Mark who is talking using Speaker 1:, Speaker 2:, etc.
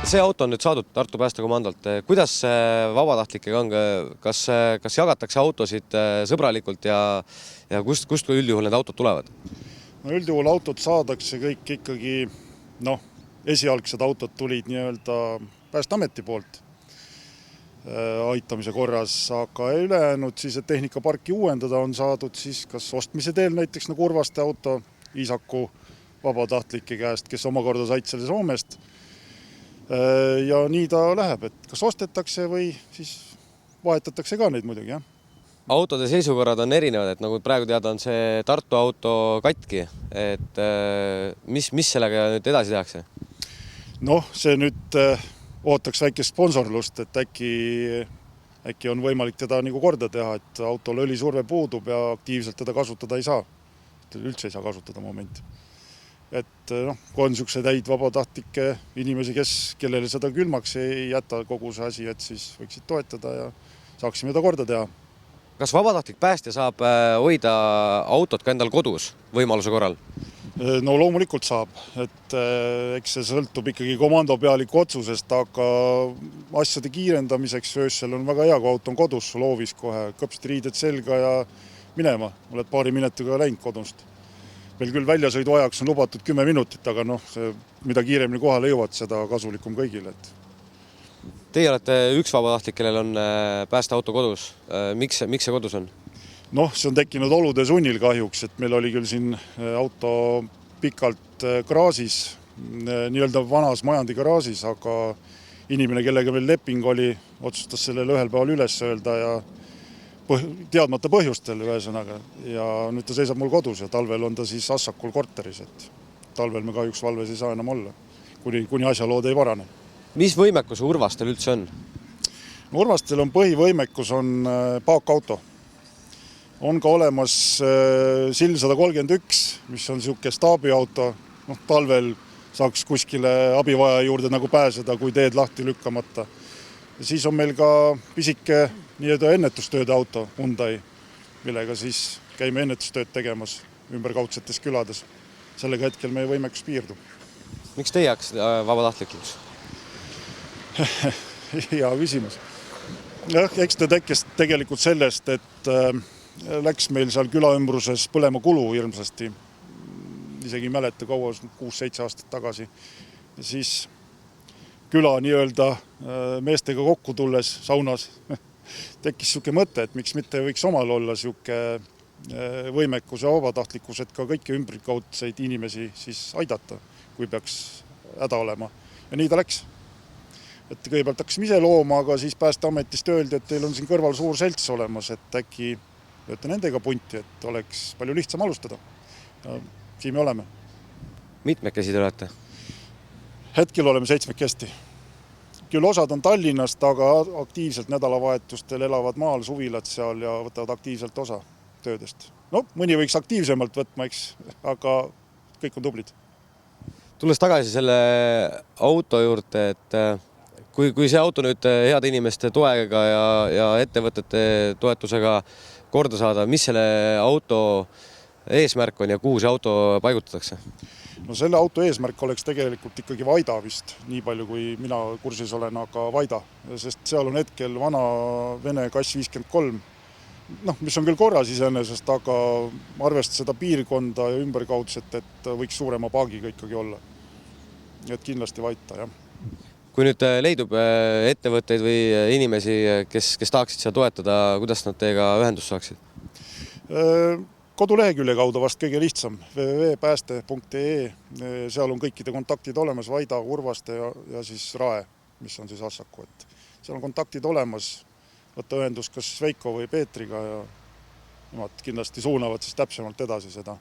Speaker 1: See auto on nüüd saadud Tartu päästekomandolt. Kuidas vabatahtlikega on? Kas jagatakse autosid sõbralikult ja kust üldjuhul need autod tulevad?
Speaker 2: No üldjuhul autod saadakse kõik ikkagi, esialgsed autod tulid nii-öelda Päästeameti poolt aitamise korras, aga ülejäänud siis, et tehnikaparki uuendada, on saadud siis kas ostmise teel, näiteks nagu Urvaste auto Iisaku vabatahtlike käest, kes omakorda said selle Soomest. Ja nii ta läheb, et kas ostetakse või siis vahetatakse ka neid muidugi, jah.
Speaker 1: Autode seisukorrad on erinevad, et nagu praegu teada on see Tartu auto katki, et mis sellega nüüd edasi tehakse? See nüüd ootaks väikest sponsorlust, et äkki on võimalik teda nagu korda teha, et autol õlisurve puudub ja aktiivselt teda kasutada ei saa. Üldse ei saa kasutada momenti. Et kui on niisugused häid vabatahtlikke inimesi, kellele seda külmaks ei jäta kogu see asi, et siis võiksid toetada ja saaksime ta korda teha. Kas vabatahtlik päästja saab hoida autot ka endal kodus võimaluse korral?
Speaker 2: No loomulikult saab, et eks see sõltub ikkagi komandopealiku otsusest, aga asjade kiirendamiseks öösel on väga hea, kui auto on kodus, sul hoovis kohe, kõpsid riided selga ja minema. Oled paari minutiga läinud kodust. Meil küll väljasõidu ajaks on lubatud 10 minutit, aga mida kiiremini kohale jõuad, seda kasulikum kõigile.
Speaker 1: Teie olete üks vabatahtlik, kellel on päästeauto kodus. Miks see kodus on?
Speaker 2: See on tekkinud olude sunnil kahjuks, et meil oli küll siin auto pikalt garaažis, nii-öelda vanas majandi garaažis, aga inimene, kellega meil leping oli, otsustas sellele ühel päeval üles öelda ja teadmata põhjustel ühesõnaga. Ja nüüd ta seisab mul kodus ja talvel on ta siis Assakul korteris, et talvel me kahjuks valves ei saa enam olla, kuni asjalood ei varane.
Speaker 1: Mis võimekus Urvastel üldse on?
Speaker 2: Urvastel on põhivõimekus on paakauto. On ka olemas Sill 131, mis on niisugune staabiauto. Talvel saaks kuskile abivaja juurde nagu pääseda, kui teed lahti lükkamata. Ja siis on meil ka pisike nii-öelda ennetustööde auto Hyundai, millega siis käime ennetustööd tegemas ümberkaudsetes külades. Sellega hetkel meie võimekus piirdub.
Speaker 1: Miks teie hakkasid vabatahtlikuks?
Speaker 2: Hea küsimus. Eks ta tekkis tegelikult sellest, et läks meil seal külaümbruses põlema kulu hirmsasti. Isegi ei mäleta kaua, 6-7 aastat tagasi. Ja siis küla nii-öelda meestega kokku tulles saunas tekkis niisugune mõte, et miks mitte võiks omal olla niisugune võimekus ja vabatahtlikkus, et ka kõiki ümbrikaudseid inimesi siis aidata, kui peaks häda olema. Ja nii ta läks. Et kõigepealt hakkasime ise looma, aga siis Päästeametist öeldi, et teil on siin kõrval suur selts olemas, et äkki lööte nendega punti, et oleks palju lihtsam alustada. Ja siin me oleme.
Speaker 1: Mitmekesi te olete?
Speaker 2: Hetkel oleme 7 kesti. Küll osad on Tallinnast, aga aktiivselt nädalavahetustel elavad maal, suvilad seal ja võtavad aktiivselt osa töödest. Mõni võiks aktiivsemalt võtma, aga kõik on tublid.
Speaker 1: Tulles tagasi selle auto juurde, et kui see auto nüüd heade inimeste toega ja ettevõtete toetusega korda saada, mis selle auto eesmärk on ja kuhu see auto paigutatakse?
Speaker 2: Selle auto eesmärk oleks tegelikult ikkagi Vaida vist, nii palju kui mina kursis olen, aga Vaida, sest seal on hetkel vana Vene Kass 53, mis on küll korras iseenesest, aga arvestada seda piirkonda ja ümberkaudset, et võiks suurema paagiga ikkagi olla. Et kindlasti Vaita, jah.
Speaker 1: Kui nüüd leidub ettevõtteid või inimesi, kes tahaksid seda toetada, kuidas nad teiega ühendust saaksid?
Speaker 2: Kodulehekülje kaudu vast kõige lihtsam, www.pääste.ee, seal on kõikide kontaktid olemas, Vaida, Urvaste ja siis Rae, mis on siis Assaku. Seal on kontaktid olemas, võtta ühendus kas Veiko või Peetriga ja nemad kindlasti suunavad siis täpsemalt edasi seda.